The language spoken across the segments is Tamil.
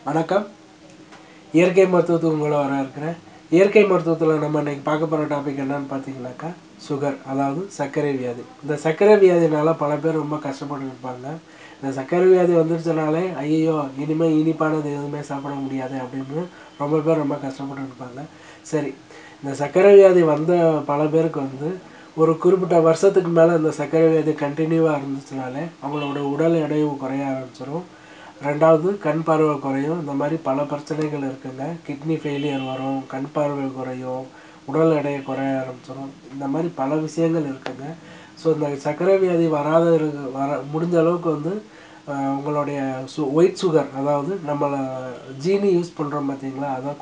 வணக்கம். இயற்கை மருத்துவத்துக்கு உங்களை வரவேற்கிறேன். இயற்கை மருத்துவத்தில் நம்ம இன்னைக்கு பார்க்க போகிற டாபிக் என்னன்னு பார்த்தீங்கன்னாக்கா சுகர், அதாவது சர்க்கரை வியாதி. இந்த சர்க்கரை வியாதினால பல பேர் ரொம்ப கஷ்டப்பட்டு இருப்பாங்க. இந்த சர்க்கரை வியாதி வந்துருச்சுனாலே ஐயோ இனிமேல் இனிப்பானது எதுவுமே சாப்பிட முடியாது அப்படின்னு ரொம்ப பேர் ரொம்ப கஷ்டப்பட்டு இருப்பாங்க. சரி, இந்த சர்க்கரை வியாதி வந்த பல பேருக்கு ஒரு குறிப்பிட்ட வருஷத்துக்கு மேலே இந்த சர்க்கரை வியாதி கண்டினியூவாக இருந்துச்சுனாலே அவங்களோட உடல் எடையும் குறைய ஆரம்பிச்சிடும். ரெண்டாவது, கண் பார்வை குறையும். இந்த மாதிரி பல பிரச்சனைகள் இருக்குங்க. கிட்னி ஃபெயிலியர் வரும், கண் பார்வை குறையும், உடல் எடையை குறைய ஆரம்பிச்சிடும். இந்த மாதிரி பல விஷயங்கள் இருக்குங்க. ஸோ இந்த சர்க்கரை வியாதி முடிஞ்ச அளவுக்கு உங்களுடைய ஒயிட் சுகர், அதாவது நம்மளை ஜீனி யூஸ் பண்ணுறோம் பார்த்தீங்களா, அதை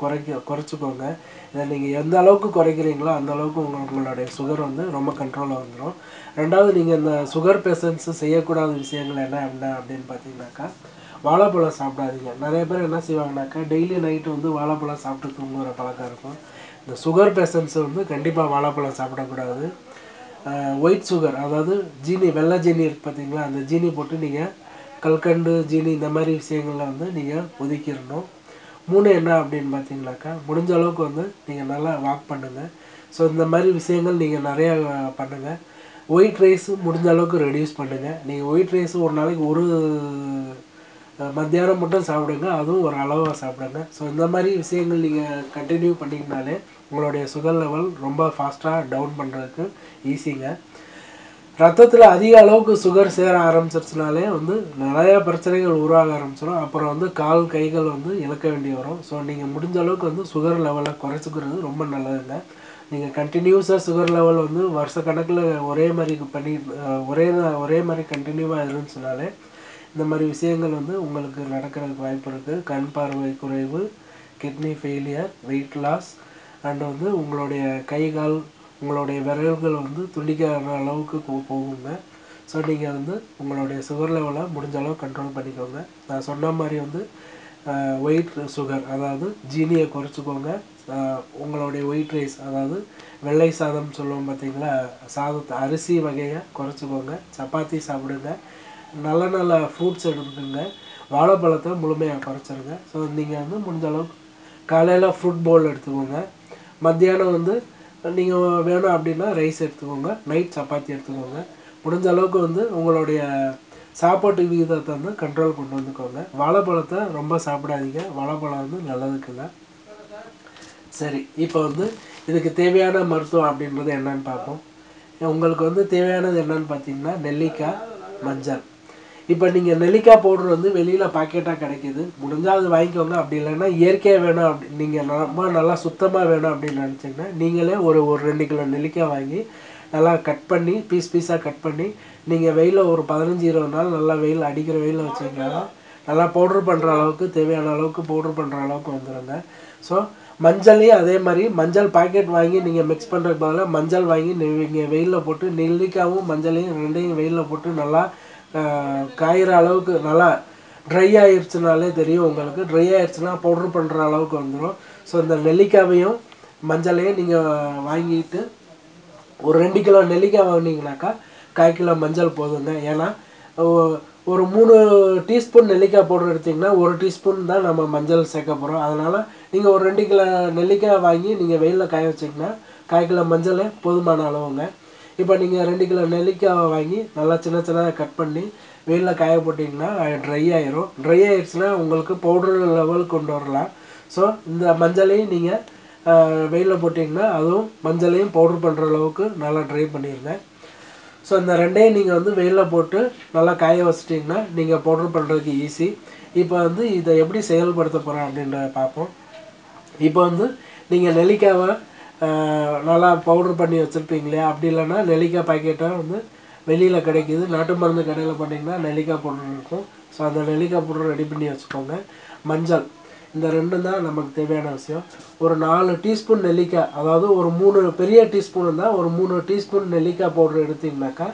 குறைச்சிக்கோங்க. இதை நீங்கள் எந்த அளவுக்கு குறைக்கிறீங்களோ அந்த அளவுக்கு உங்களுடைய சுகர் ரொம்ப கண்ட்ரோலாக வந்துடும். ரெண்டாவது, நீங்கள் இந்த சுகர் பேஷண்ட்ஸு செய்யக்கூடாத விஷயங்கள் என்ன அப்படின்னு பார்த்தீங்கன்னாக்கா, வாழைப்பழம் சாப்பிடாதீங்க. நிறைய பேர் என்ன செய்வாங்கனாக்கா, டெய்லி நைட்டு வாழைப்பழம் சாப்பிட்டு தூங்குகிற பழக்கம் இருக்கும். இந்த சுகர் பேஷண்ட்ஸு கண்டிப்பாக வாழைப்பழம் சாப்பிடக்கூடாது. ஒயிட் சுகர், அதாவது ஜீனி, வெள்ளை ஜீனி இருக்குது பார்த்தீங்களா, அந்த ஜீனி போட்டு நீங்கள் கல்கண்டு, ஜீனி இந்த மாதிரி விஷயங்களில் நீங்கள் ஒதுக்கிடணும். 3 என்ன அப்படின்னு பார்த்தீங்கன்னாக்கா, முடிஞ்ச அளவுக்கு நீங்கள் நல்லா வாக் பண்ணுங்கள். ஸோ இந்த மாதிரி விஷயங்கள் நீங்கள் நிறையா பண்ணுங்கள். ஒயிட் ரைஸு முடிஞ்ச அளவுக்கு ரெடியூஸ் பண்ணுங்கள். நீங்கள் ஒயிட் ரைஸு ஒரு நாளைக்கு ஒரு மத்தியானம் மட்டும் சாப்பிடுங்க, அதுவும் ஒரு அளவாக சாப்பிடுங்க. ஸோ இந்த மாதிரி விஷயங்கள் நீங்கள் கண்டினியூ பண்ணிங்கனாலே உங்களுடைய சுகர் லெவல் ரொம்ப ஃபாஸ்ட்டாக டவுன் பண்ணுறதுக்கு ஈஸிங்க. ரத்தத்தில் அதிக அளவுக்கு சுகர் சேர ஆரம்பிச்சிருச்சுனாலே நிறையா பிரச்சனைகள் உருவாக ஆரம்பிச்சிடும். அப்புறம் கால் கைகள் இழக்க வேண்டி வரும். ஸோ நீங்கள் முடிஞ்ச அளவுக்கு சுகர் லெவலை குறைச்சிக்கிறது ரொம்ப நல்லதுங்க. நீங்கள் கண்டினியூஸாக சுகர் லெவல் வருஷக்கணக்கில் ஒரே மாதிரி ஒரே மாதிரி கண்டினியூவாக இருந்துச்சுனாலே இந்த மாதிரி விஷயங்கள் உங்களுக்கு நடக்கிறதுக்கு வாய்ப்பு இருக்குது. கண் பார்வை குறைவு, kidney failure, weight loss, and உங்களுடைய கை கால், உங்களுடைய விரல்கள் துண்டிக்கிற அளவுக்கு போகுங்க. ஸோ நீங்கள் உங்களுடைய சுகர் லெவலை முடிஞ்ச அளவு கண்ட்ரோல் பண்ணிக்கோங்க. நான் சொன்ன மாதிரி ஒயிட் சுகர், அதாவது ஜீனியை குறைச்சிக்கோங்க. உங்களுடைய ஒயிட் ரைஸ், அதாவது வெள்ளை சாதம் சொல்லுவோம் பார்த்தீங்களா, சாதத்தை அரிசி வகையை குறைச்சிக்கோங்க. சப்பாத்தி சாப்பிடுங்க. நல்ல நல்ல ஃப்ரூட்ஸ் எடுத்துக்கோங்க. வாழைப்பழத்தை முழுமையாக குறைச்சிருங்க. ஸோ நீங்கள் முடிஞ்ச அளவுக்கு காலையில் ஃப்ரூட் பவுல் எடுத்துக்கோங்க. மத்தியானம் நீங்கள் வேணும் அப்படின்னா ரைஸ் எடுத்துக்கோங்க. நைட் சப்பாத்தி எடுத்துக்கோங்க. முடிஞ்ச அளவுக்கு உங்களுடைய சாப்பாட்டு விகிதத்தை கண்ட்ரோல் கொண்டு வந்துக்கோங்க. வாழைப்பழத்தை ரொம்ப சாப்பிடாதீங்க. வாழைப்பழம் நல்லதுக்குங்க. சரி, இப்போ இதுக்கு தேவையான மருத்துவம் அப்படின்றது என்னன்னு பார்ப்போம். உங்களுக்கு தேவையானது என்னன்னு பார்த்தீங்கன்னா, நெல்லிக்காய், மஞ்சள். இப்போ நீங்கள் நெல்லிக்காய் பவுட்ரு வெளியில் பாக்கெட்டாக கிடைக்கிது. முடிஞ்சால் அது வாங்கிக்கோங்க. அப்படி இல்லைன்னா இயற்கையாக வேணும், அப்படி நீங்கள் ரொம்ப நல்லா சுத்தமாக வேணும் அப்படின்னு நினச்சிங்கன்னா நீங்களே ஒரு 2 கிலோ நெல்லிக்காய் வாங்கி நல்லா கட் பண்ணி பீஸாக கட் பண்ணி நீங்கள் வெயிலில் ஒரு 15-20 நாள் நல்லா வெயில் அடிக்கிற வெயிலில் வச்சிங்கன்னா நல்லா பவுட்ரு பண்ணுற அளவுக்கு, தேவையான அளவுக்கு பவுட்ரு பண்ணுற அளவுக்கு வந்துடுங்க. ஸோ மஞ்சளையும் அதே மாதிரி மஞ்சள் பாக்கெட் வாங்கி நீங்கள் மிக்ஸ் பண்ணுறதுக்கு பதிலாக மஞ்சள் வாங்கி நீங்கள் வெயிலில் போட்டு, நெல்லிக்காயும் மஞ்சளையும் ரெண்டையும் வெயிலில் போட்டு நல்லா காயிற அளவுக்கு, நல்லா ட்ரை ஆயிடுச்சுனாலே தெரியும் உங்களுக்கு. ட்ரை ஆயிடுச்சுன்னா பவுட்ரு பண்ணுற அளவுக்கு வந்துடும். ஸோ இந்த நெல்லிக்காவையும் மஞ்சளையும் நீங்கள் வாங்கிட்டு ஒரு 2 கிலோ நெல்லிக்காய் வாங்கினீங்கனாக்கா 1/4 கிலோ மஞ்சள் போதுங்க. ஏன்னா ஒரு 3 டீஸ்பூன் நெல்லிக்காய் பவுடர் எடுத்திங்கன்னா 1 டீஸ்பூன் தான் நம்ம மஞ்சள் சேர்க்க போகிறோம். அதனால் நீங்கள் ஒரு 2 கிலோ நெல்லிக்காய் வாங்கி நீங்கள் வெயிலில் காய வச்சிங்கன்னா 1/4 கிலோ மஞ்சள் போதுமான அளவுங்க. இப்போ நீங்கள் 2 கிலோ நெல்லிக்காவை வாங்கி நல்லா சின்ன சின்னதாக கட் பண்ணி வெயிலில் காய போட்டிங்கன்னா ட்ரை ஆயிரும். ட்ரை ஆயிடுச்சுன்னா உங்களுக்கு பவுட்ரு லெவல் கொண்டு வரலாம். ஸோ இந்த மஞ்சளையும் நீங்கள் வெயிலில் போட்டிங்கன்னா அதுவும் மஞ்சளையும் பவுட்ரு பண்ணுற அளவுக்கு நல்லா ட்ரை பண்ணிடுங்க. ஸோ இந்த ரெண்டையும் நீங்கள் வெயிலில் போட்டு நல்லா காய வச்சிட்டிங்கன்னா நீங்கள் பவுட்ரு பண்ணுறதுக்கு ஈஸி. இப்போ இதை எப்படி செயல்படுத்த போகிறேன் அப்படின்றத பார்ப்போம். இப்போ நீங்கள் நெல்லிக்காவை நல்லா பவுட்ரு பண்ணி வச்சுருப்பீங்களே, அப்படி இல்லைன்னா நெல்லிக்காய் பாக்கெட்டாக வெளியில் கிடைக்கிது. நாட்டு மருந்து கடையில் போட்டிங்கன்னா நெல்லிக்காய் பவுட்ரு இருக்கும். ஸோ அந்த நெல்லிக்காய் பவுட்ரு ரெடி பண்ணி வச்சுக்கோங்க. மஞ்சள், இந்த 2 தான் நமக்கு தேவையான விஷயம். ஒரு 4 டீஸ்பூன் நெல்லிக்காய், அதாவது ஒரு 3 பெரிய டீஸ்பூன் இருந்தால் ஒரு 3 டீஸ்பூன் நெல்லிக்காய் பவுட்ரு எடுத்திங்கனாக்கா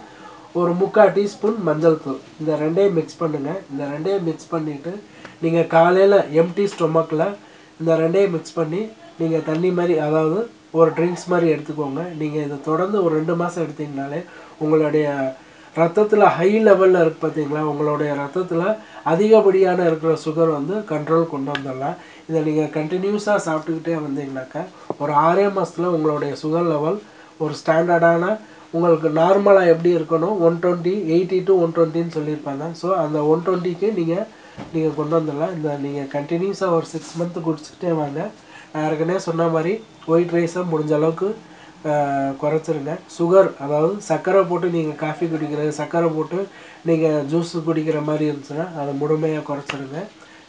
ஒரு 3/4 டீஸ்பூன் மஞ்சள் தூள், இந்த ரெண்டையும் மிக்ஸ் பண்ணுங்கள். இந்த ரெண்டையும் மிக்ஸ் பண்ணிவிட்டு நீங்கள் காலையில் எம்டி ஸ்டொமக்கில் இந்த ரெண்டையும் மிக்ஸ் பண்ணி நீங்கள் தண்ணி மாதிரி, அதாவது ஒரு ட்ரிங்க்ஸ் மாதிரி எடுத்துக்கோங்க. நீங்கள் இதை தொடர்ந்து ஒரு 2 மாதம் எடுத்திங்கனாலே உங்களுடைய ரத்தத்தில் ஹை லெவலில் இருக்குது பார்த்தீங்களா, உங்களுடைய ரத்தத்தில் அதிகப்படியான இருக்கிற சுகர் வந்து கண்ட்ரோல் கொண்டு வந்துடலாம். இதை நீங்கள் கண்டினியூஸாக சாப்பிட்டுக்கிட்டே வந்தீங்கன்னாக்கா ஒரு 6 மாதத்தில் உங்களுடைய சுகர் லெவல் ஒரு ஸ்டாண்டர்டான உங்களுக்கு நார்மலாக எப்படி இருக்கணும் 120 80 to 120ன்னு சொல்லியிருப்பாங்க. ஸோ அந்த 120க்கு நீங்கள் கொண்டு வந்துடலாம். இந்த நீங்கள் கண்டினியூஸாக ஒரு 6 மந்த்து குடிச்சிக்கிட்டே வாங்க. நான் ஏற்கனவே சொன்ன மாதிரி ஒயிட் ரைஸை முடிஞ்ச அளவுக்கு குறைச்சிருங்க. சுகர் அதாவது சர்க்கரை போட்டு நீங்கள் காஃபி குடிக்கிறது, சர்க்கரை போட்டு நீங்கள் ஜூஸ் குடிக்கிற மாதிரி இருந்துச்சுன்னா அதை முழுமையாக குறைச்சிருங்க.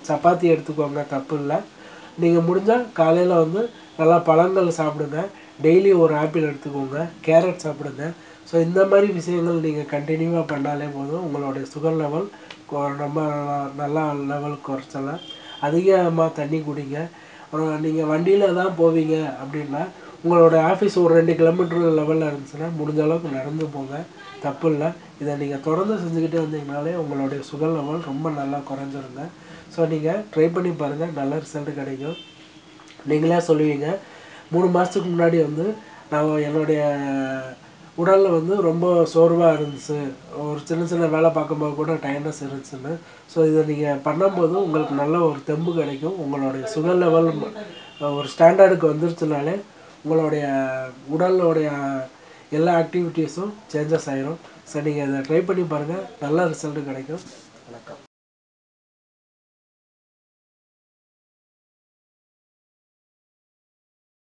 சப்பாத்தி எடுத்துக்கோங்க, தப்பு இல்லை. நீங்கள் முடிஞ்சால் காலையில் வந்து நல்லா பழங்கள் சாப்பிடுங்க. டெய்லி ஒரு ஆப்பிள் எடுத்துக்கோங்க, கேரட் சாப்பிடுங்க. ஸோ இந்த மாதிரி விஷயங்கள் நீங்கள் கண்டினியூவாக பண்ணாலே போதும், உங்களுடைய சுகர் லெவல் ரொம்ப நல்லா லெவல் குறைச்சலாம். அதிகமாக தண்ணி குடிங்க. நீங்கள் வண்டியில் தான் போவீங்க அப்படின்னா உங்களோட ஆஃபீஸ் ஒரு 2 கிலோமீட்டர் லெவலில் இருந்துச்சுன்னா முடிஞ்ச அளவுக்கு நடந்து போங்க, தப்பு இல்லை. இதை நீங்கள் தொடர்ந்து செஞ்சுக்கிட்டே வந்தீங்கனாலே உங்களுடைய சுகர் லெவல் ரொம்ப நல்லா குறைஞ்சிருங்க. ஸோ நீங்கள் ட்ரை பண்ணி பாருங்கள், நல்ல ரிசல்ட் கிடைக்கும். நீங்களே சொல்லுவீங்க 3 மாதத்துக்கு முன்னாடி வந்து நான் என்னுடைய உடலில் வந்து ரொம்ப சோர்வாக இருந்துச்சு, ஒரு சின்ன சின்ன வேலை பார்க்கும்போது கூட டயர்னஸ் இருந்துச்சுன்னு. ஸோ இதை நீங்கள் பண்ணும்போது உங்களுக்கு நல்ல ஒரு தெம்பு கிடைக்கும். உங்களுடைய சுகர் லெவல் ஒரு ஸ்டாண்டர்டுக்கு வந்துருச்சுனாலே உங்களுடைய உடலுடைய எல்லா ஆக்டிவிட்டீஸும் சேஞ்சஸ் ஆகிரும். ஸோ நீங்கள் இதை ட்ரை பண்ணி பாருங்கள், நல்ல ரிசல்ட்டு கிடைக்கும்.